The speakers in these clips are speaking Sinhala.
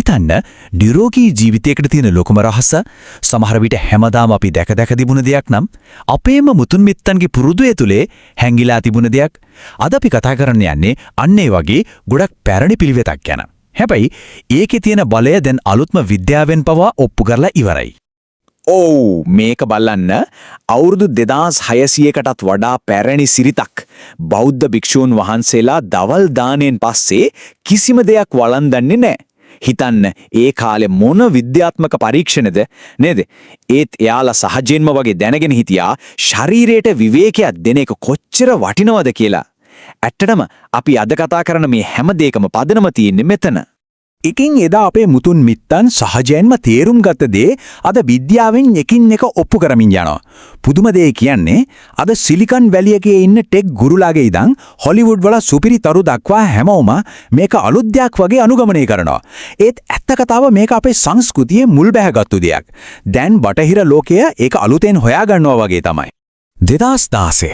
හිතන්න නිරෝගී ජීවිතයකට තියෙන ලොකුම රහස සමහර විට හැමදාම අපි දැක තිබුණ දෙයක් නම් අපේම මුතුන් මිත්තන්ගේ පුරුදු ඇතුලේ හැංගිලා තිබුණ දෙයක්. අද අපි කතා කරන්න යන්නේ අන්න ඒ වගේ ගොඩක් පැරණි පිළිවෙතක් ගැන. හැබැයි ඒකේ තියෙන බලය දැන් අලුත්ම විද්‍යාවෙන් පවා ඔප්පු කරලා ඉවරයි. ඔව් මේක බලන්න අවුරුදු 2600කටත් වඩා පැරණි සිරිතක් බෞද්ධ භික්ෂූන් වහන්සේලා දවල් දාණයෙන් පස්සේ කිසිම දෙයක් වළඳන්නේ නැහැ. හිතන්න ඒ කාලේ මොන විද්‍යාත්මක පරීක්ෂණද නේද? ඒත් එයාලා සහජයෙන්ම වගේ දැනගෙන හිටියා ශරීරයට විවේකයක් දෙන එක කොච්චර වටිනවද කියලා. ඇත්තටම අපි අද කතා කරන මේ හැම දෙයකම පදනම තියෙන්නේ මෙතන. එකින් එදා අපේ මුතුන් මිත්තන් සහජයෙන්ම තේරුම් ගත්ත දේ අද විද්‍යාවෙන් එකින් එක ඔප්පු කරමින් යනවා. පුදුම දේ කියන්නේ අද සිලිකන් වැලියකේ ඉන්න ටෙක් ගුරුලාගේ ඉඳන් හොලිවුඩ් වල සුපිරි තරු දක්වා හැමෝම මේක අලුත් දෙයක් වගේ අනුගමනය කරනවා. ඒත් ඇත්ත කතාව මේක අපේ සංස්කෘතියේ මුල් බැහැගත්තු දෙයක්. දැන් බටහිර ලෝකය ඒක අලුතෙන් හොයාගන්නවා වගේ තමයි. 2016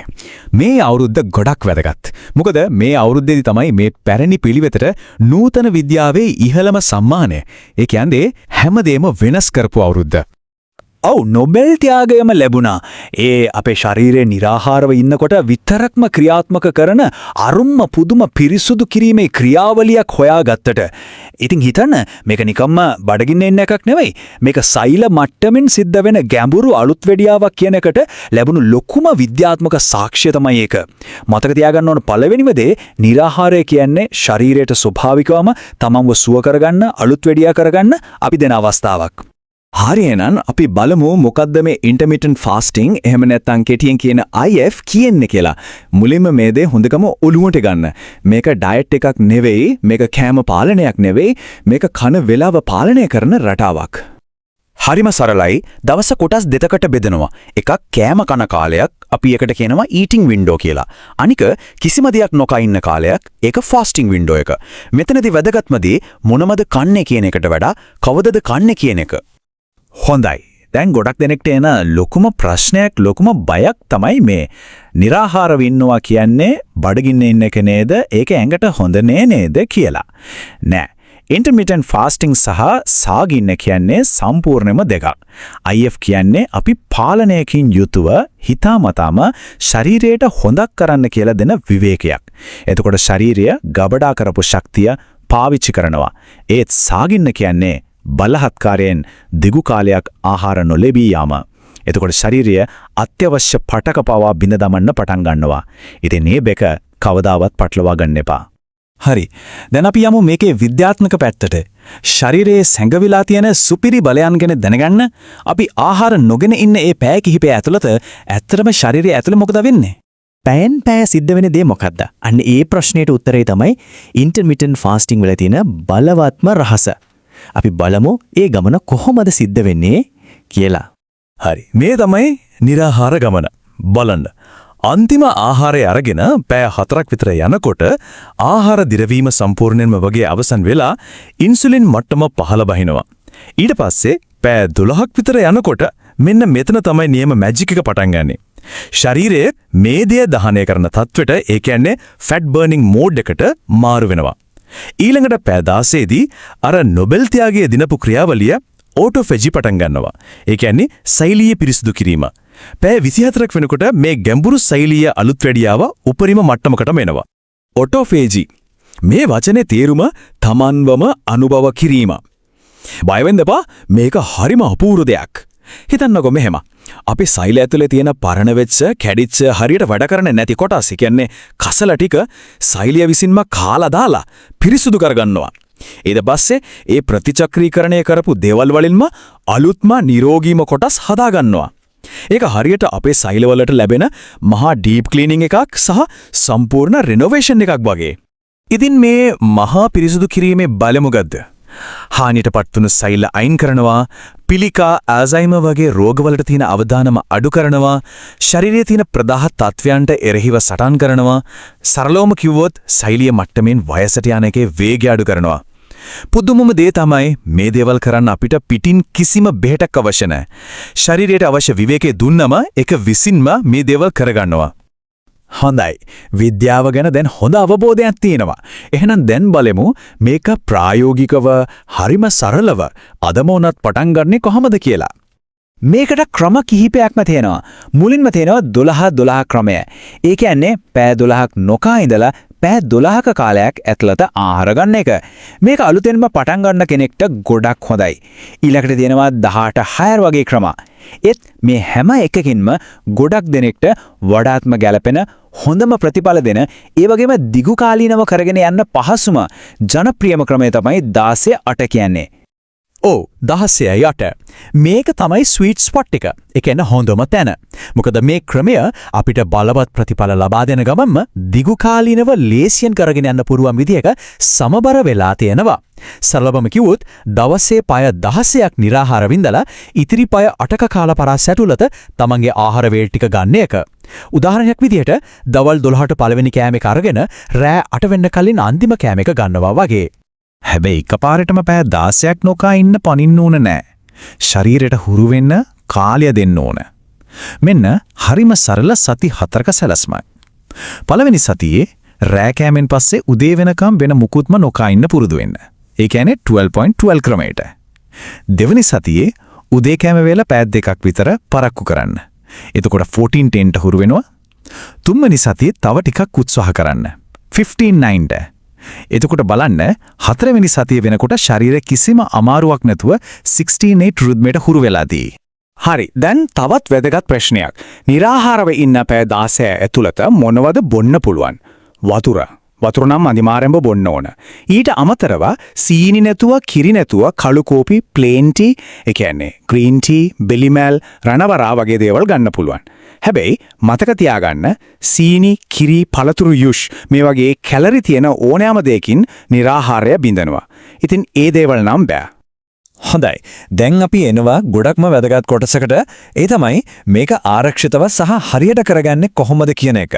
මේ අවුරුද්ද ගොඩක් වැදගත්. මොකද මේ අවුරුද්දේදී තමයි මේ පැරණි පිළිවෙතට නූතන විද්‍යාවේ ඉහළම සම්මානය. ඒ කියන්නේ හැමදේම වෙනස් කරපු අවුරුද්ද. ඔව් නොබෙල් ත්‍යාගයම ලැබුණා. ඒ අපේ ශරීරයේ निराහාරව ඉන්නකොට විතරක්ම ක්‍රියාත්මක කරන අරුම්ම පුදුම පිරිසුදු කිරීමේ ක්‍රියාවලියක් හොයාගත්තට. ඉතින් හිතන්න මේක නිකම්ම බඩගින්න එන්න එකක් නෙවෙයි. මේක සෛල මට්ටමින් සිද්ධ වෙන ගැඹුරු අලුත් වෙඩියාවක් කියන එකට ලැබුණු ලොකුම විද්‍යාත්මක සාක්ෂිය තමයි ඒක. මතක තියාගන්න ඕන පළවෙනිම දේ निराහාරය කියන්නේ ශරීරයට ස්වභාවිකවම තමන්ව සුව කරගන්න අලුත් වෙඩියා කරගන්න අපි දෙන අවස්ථාවක්. හරි එහෙනම් අපි බලමු මොකද්ද මේ ඉන්ටර්මිටන්ට් ෆාස්ටිං එහෙම නැත්නම් කෙටියෙන් කියන IF කියන්නේ කියලා. මුලින්ම මේ දේ හොඳටම ඔලුවට ගන්න. මේක ඩයට් එකක් නෙවෙයි, මේක කෑම පාලනයක් නෙවෙයි, මේක කන වේලාව පාලනය කරන රටාවක්. හරිම සරලයි. දවස කොටස් දෙකකට බෙදනවා. එකක් කෑම කන කාලයක්, අපි ඒකට කියනවා ඊටිං වින්ඩෝ කියලා. අනික කිසිම දෙයක් නොකා ඉන්න කාලයක්, ඒක ෆාස්ටිං වින්ඩෝ එක. මෙතනදී වැදගත්ම දේ මොනමද කන්නේ කියන එකට වඩා කවදද කන්නේ කියන එක. හොඳයි. දැන් ගොඩක් දෙනෙක්ට එන ලොකුම ප්‍රශ්නයක් ලොකුම බයක් තමයි මේ निराහාරව ඉන්නවා කියන්නේ බඩගින්න ඉන්න එක නේද? ඒක ඇඟට හොඳ නේද කියලා. නෑ. ඉන්ටර්මිටන්ට් ෆාස්ටිං සහ සාගින්න කියන්නේ සම්පූර්ණයෙන්ම දෙකක්. IF කියන්නේ අපි පාලනයකින් යුතුව හිතාමතාම ශරීරයට හොඳක් කරන්න කියලා දෙන විවේකයක්. එතකොට ශරීරය ගබඩා කරපු ශක්තිය පාවිච්චි කරනවා. ඒත් සාගින්න කියන්නේ බලහත්කාරයෙන් දිගු කාලයක් ආහාර නොලැබී යාම. එතකොට ශරීරය අත්‍යවශ්‍ය පටක පවා බිඳ දමන්න පටන් ගන්නවා. ඉතින් මේ දෙක කවදාවත් පටලවා ගන්න එපා. හරි. දැන් අපි යමු මේකේ විද්‍යාත්මක පැත්තට. ශරීරයේ සැඟවිලා තියෙන සුපිරි බලයන් ගැන දැනගන්න අපි ආහාර නොගෙන ඉන්න ඒ පැය කිහිපය ඇතුළත ඇත්තටම ශරීරය ඇතුළේ මොකද වෙන්නේ? පැයෙන් පැය සිද්ධ වෙන දේ මොකක්ද? අන්න ඒ ප්‍රශ්නෙට උත්තරේ තමයි ඉන්ටර්මිටන්ට් ෆාස්ටිං වල තියෙන බලවත්ම රහස. අපි බලමු ඒ ගමන කොහොමද සිද්ධ වෙන්නේ කියලා. හරි. මේ තමයි निराහාර ගමන. බලන්න. අන්තිම ආහාරය අරගෙන පැය 4ක් විතර යනකොට ආහාර දිරවීම සම්පූර්ණයෙන්ම වගේ අවසන් වෙලා ඉන්සුලින් මට්ටම පහළ බහිනවා. ඊට පස්සේ පැය 12ක් විතර යනකොට මෙන්න මෙතන තමයි නියම මැජික් එක පටන් ගන්නෙ. ශරීරයේ මේදය දහනය කරන තත්වෙට, ඒ කියන්නේ ෆැට් බර්නින් මෝඩ් එකට මාරු වෙනවා. ඊළඟට පැය 16 දී අර නොබෙල් ත්‍යාගයේ දිනපු ක්‍රියාවලිය ඕටෝෆැජි පටන් ගන්නවා. ඒ කියන්නේ සෛලීය පිරිසිදු කිරීම. පැය 24ක් වෙනකොට මේ ගැඹුරු සෛලීය අලුත් වැඩියාව උපරිම මට්ටමකටම එනවා. ඕටෝෆේජි. මේ වචනේ තේරුම තමන්වම අනුභව කිරීම. බය වෙන්න එපා, මේක හරිම අපූර්ව දෙයක්. හිතන්නකෝ මෙහෙම. අපි සෛල ඇතුලේ තියෙන පරණ වෙච්ච, කැඩිච්ච, හරියට වැඩ කරන්නේ නැති කොටස්, කියන්නේ කසල ටික සෛලිය විසින්ම කාලා දාලා පිරිසුදු කරගන්නවා. ඊට පස්සේ ඒ ප්‍රතිචක්‍රීකරණය කරපු දේවල් වලින්ම අලුත්ම නිරෝගීම කොටස් හදා ගන්නවා. ඒක හරියට අපේ සෛලවලට ලැබෙන මහා ඩීප් ක්ලීනින් එකක් සහ සම්පූර්ණ රිනෝවේෂන් එකක් වගේ. ඉතින් මේ මහා පිරිසුදු කිරීමේ බල මොකද්ද? හානියටපත් වුණු සෛල අයින් කරනවා, පිළිකා, ඇල්සයිමර් වගේ රෝගවලට තියෙන අවදානම අඩු කරනවා, ශරීරයේ තියෙන ප්‍රදාහ තත්වයන්ට එරෙහිව සටන් කරනවා, සරලවම කිව්වොත් සෛලීය මට්ටමින් වයසට යන එකේ වේගය අඩු කරනවා. පුදුමම දේ තමයි මේ දේවල් කරන්න අපිට පිටින් කිසිම බෙහෙතක් අවශ්‍ය නැහැ. ශරීරයට අවශ්‍ය විවේකයේ දුන්නම ඒක විසින්ම මේ දේවල් කරගන්නවා. හොඳයි. විද්‍යාව ගැන දැන් හොඳ අවබෝධයක් තියෙනවා. එහෙනම් දැන් බලමු මේක ප්‍රායෝගිකව හරිම සරලව අදම උනත් පටන් ගන්නෙ කොහොමද කියලා. මේකට ක්‍රම කිහිපයක්ම තියෙනවා. මුලින්ම තියෙනවා 12-12 ක්‍රමය. ඒ කියන්නේ පැය 12ක් නොකා ඉඳලා පැය 12ක කාලයක් ඇතුළත ආහාර ගන්න එක. මේක අලුතෙන්ම පටන් ගන්න කෙනෙක්ට ගොඩක් හොඳයි. ඊළඟට තියෙනවා 18-6 වගේ ක්‍රම. ඒත් මේ හැම එකකින්ම ගොඩක් දෙනෙක්ට වඩාත්ම ගැළපෙන හොඳම ප්‍රතිඵල දෙන ඒ වගේම දිගු කාලීනව කරගෙන යන්න පහසුම ජනප්‍රියම ක්‍රමය තමයි 16-8 කියන්නේ. ඔව් 16-8. මේක තමයි ස්වීට් ස්පොට් එක. ඒ කියන්නේ හොඳම තැන. මොකද මේ ක්‍රමය අපිට බලවත් ප්‍රතිඵල ලබා දෙන ගමන්ම දිගු කාලීනව ලේසියෙන් කරගෙන යන්න පුරුවන් විදියක සමබර වෙලා තියෙනවා. සරලවම කිව්වොත් දවසේ පය 16ක් निराහාර වින්දලා ඉතිරි පය 8ක කාල පරාස ඇතුළත තමන්ගේ ආහාර වේල් ටික ගන්න එක. උදාහරණයක් විදිහට දවල් 12ට පළවෙනි කෑම එක අරගෙන රෑ 8 වෙන්න කලින් අන්තිම කෑම එක ගන්නවා වගේ. හැබැයි එකපාරටම පැය 16ක් නොකා ඉන්න පනින්න ඕන නෑ. ශරීරයට හුරු වෙන්න කාලය දෙන්න ඕන. මෙන්න හරිම සරල සති 4ක සැලැස්මක්. පළවෙනි සතියේ රෑ කෑමෙන් පස්සේ උදේ වෙනකම් වෙන මුකුත්ම නොකා ඉන්න පුරුදු වෙන්න. ඒ කියන්නේ 12.12 ක්‍රමයට. දෙවෙනි සතියේ උදේ කෑම වේල පැය 2ක් විතර පරක්කු කරන්න. එතකොට 14:10ට හුරු වෙනවා. තුන්වෙනි සතියේ තව ටිකක් උත්සාහ කරන්න. 15:9ට. එතකොට බලන්න හතරවෙනි සතිය වෙනකොට ශරීරය කිසිම අමාරුවක් නැතුව 16:8 රිද්මයට හුරු වෙලාදී. හරි. දැන් තවත් වැදගත් ප්‍රශ්නයක්. निराහාරව ඉන්න පැය 16 ඇතුළත මොනවද බොන්න පුළුවන්? වතුර. වතුර නම් අනිවාර්යෙන්ම බොන්න ඕන. ඊට අමතරව සීනි නැතුව, කිරි නැතුව කළු කෝපි, ප්ලේන් ටී, ඒ කියන්නේ ග්‍රීන් ටී, බෙලිමැල්, රණවරා වගේ දේවල් ගන්න පුළුවන්. හැබැයි මතක තියාගන්න සීනි, කිරි, පළතුරු යුෂ් මේ වගේ කැලරි තියෙන ඕනෑම දෙයකින් निराහාරය බිඳනවා. ඉතින් ඒ දේවල් නම් බෑ. හොඳයි. දැන් අපි එනවා ගොඩක්ම වැදගත් කොටසකට. ඒ තමයි මේක ආරක්ෂිතව සහ හරියට කරගන්නේ කොහොමද කියන එක.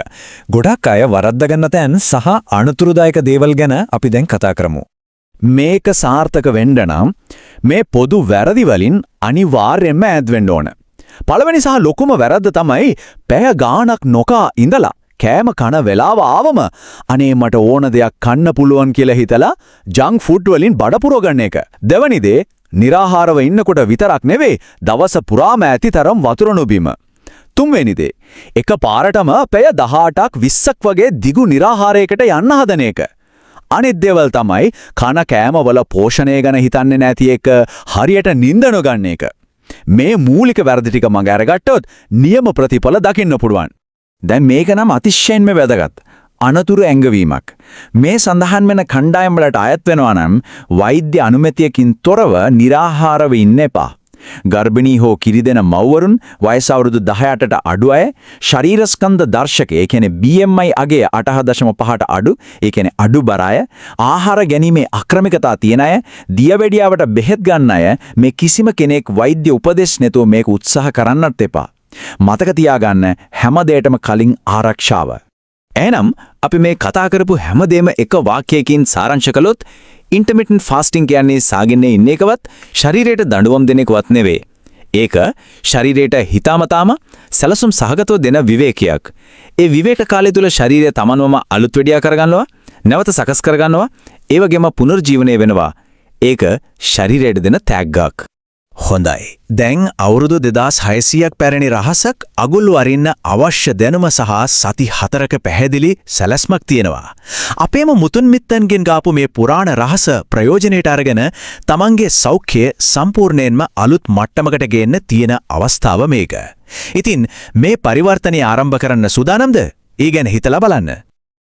ගොඩක් අය වරද්ද ගන්න තැන් සහ අනුතුරුදායක දේවල් ගැන අපි දැන් කතා කරමු. මේක සාර්ථක වෙන්න නම් මේ පොදු වැරදි වලින් අනිවාර්යයෙන්ම ඈත් වෙන්න ඕන. පළවෙනි සහ ලොකුම වැරද්ද තමයි පැය ගාණක් නොකා ඉඳලා කෑම කන වෙලාව ආවම අනේ මට ඕන දෙයක් කන්න පුළුවන් කියලා හිතලා ජංක් ෆුඩ් වලින් බඩ පුරවගන්න එක. දෙවැනි දේ निराහාරව ඉන්නකොට විතරක් නෙවෙයි දවස පුරාම ඇති තරම් වතුර නොබීම. තුන්වෙනි දේ එක පාරටම පැය 18ක් 20ක් වගේ දිගු निराහාරයකට යන්න හදන එක. අනිත් දේවල් තමයි කන කෑමවල පෝෂණය ගැන හිතන්නේ නැති එක, හරියට නිින්ද නොගන්න එක. මේ මූලික වැරදි ටික මග අරගත්තොත් නියම ප්‍රතිඵල දකින්න පුළුවන්. දැන් මේක නම් අතිශයින්ම වැදගත්. අනතුරු ඇඟවීමක්. මේ සඳහන් වෙන කණ්ඩායම් වලට අයත් වෙනවා නම් වෛද්‍ය අනුමැතියකින් තොරව निराහාරව ඉන්න එපා. ගර්භණී හෝ කිරිදෙන මව්වරුන්, වයස අවුරුදු 18ට අඩු අය, ශරීර ස්කන්ධ දර්ශක ඒ කියන්නේ BMI අගය 8.5ට අඩු, ඒ කියන්නේ අඩු බර අය, ආහාර ගැනීමේ අක්‍රමිකතා තියෙන අය, දියවැඩියාවට බෙහෙත් ගන්න අය මේ කිසිම කෙනෙක් වෛද්‍ය උපදෙස් නැතුව මේක උත්සාහ කරන්නත් එපා. මතක තියාගන්න හැම දෙයකටම කලින් ආරක්ෂාව. එහෙනම් අපි මේ කතා කරපු හැමදේම එක වාක්‍යයකින් සාරාංශ කළොත් ඉන්ටර්මිටන්ට් ෆාස්ටිං කියන්නේ සාගින්නේ ඉන්න එකවත් ශරීරයට දඬුවම් දෙන එකවත් නෙවෙයි. ඒක ශරීරයට හිතාමතාම සැලසුම් සහගතව දෙන විවේකයක්. ඒ විවේක කාලය තුල ශරීරය තමන්වම අලුත් වෙඩියා කරගන්නවා, නැවත සකස් කරගන්නවා, ඒ වගේම පුනර්ජීවනය වෙනවා. ඒක ශරීරයට දෙන තෑග්ගක්. හොඳයි. දැන් අවුරුදු 2600ක් පැරණි රහසක් අගුල්ලු අරින්න අවශ්‍ය දැනුම සහ සති 4ක පැහැදිලි සැලැස්මක් තියෙනවා. අපේම මුතුන් මිත්තන්ගෙන් ගාපු මේ පුරාණ රහස ප්‍රයෝජනෙට අරගෙන තමන්ගේ සෞඛ්‍යය සම්පූර්ණයෙන්ම අලුත් මට්ටමකට ගේන්න තියෙන අවස්ථාව මේක. ඉතින් මේ පරිවර්තනය ආරම්භ කරන්න සූදානම්ද? ඒ ගැන හිතලා බලන්න.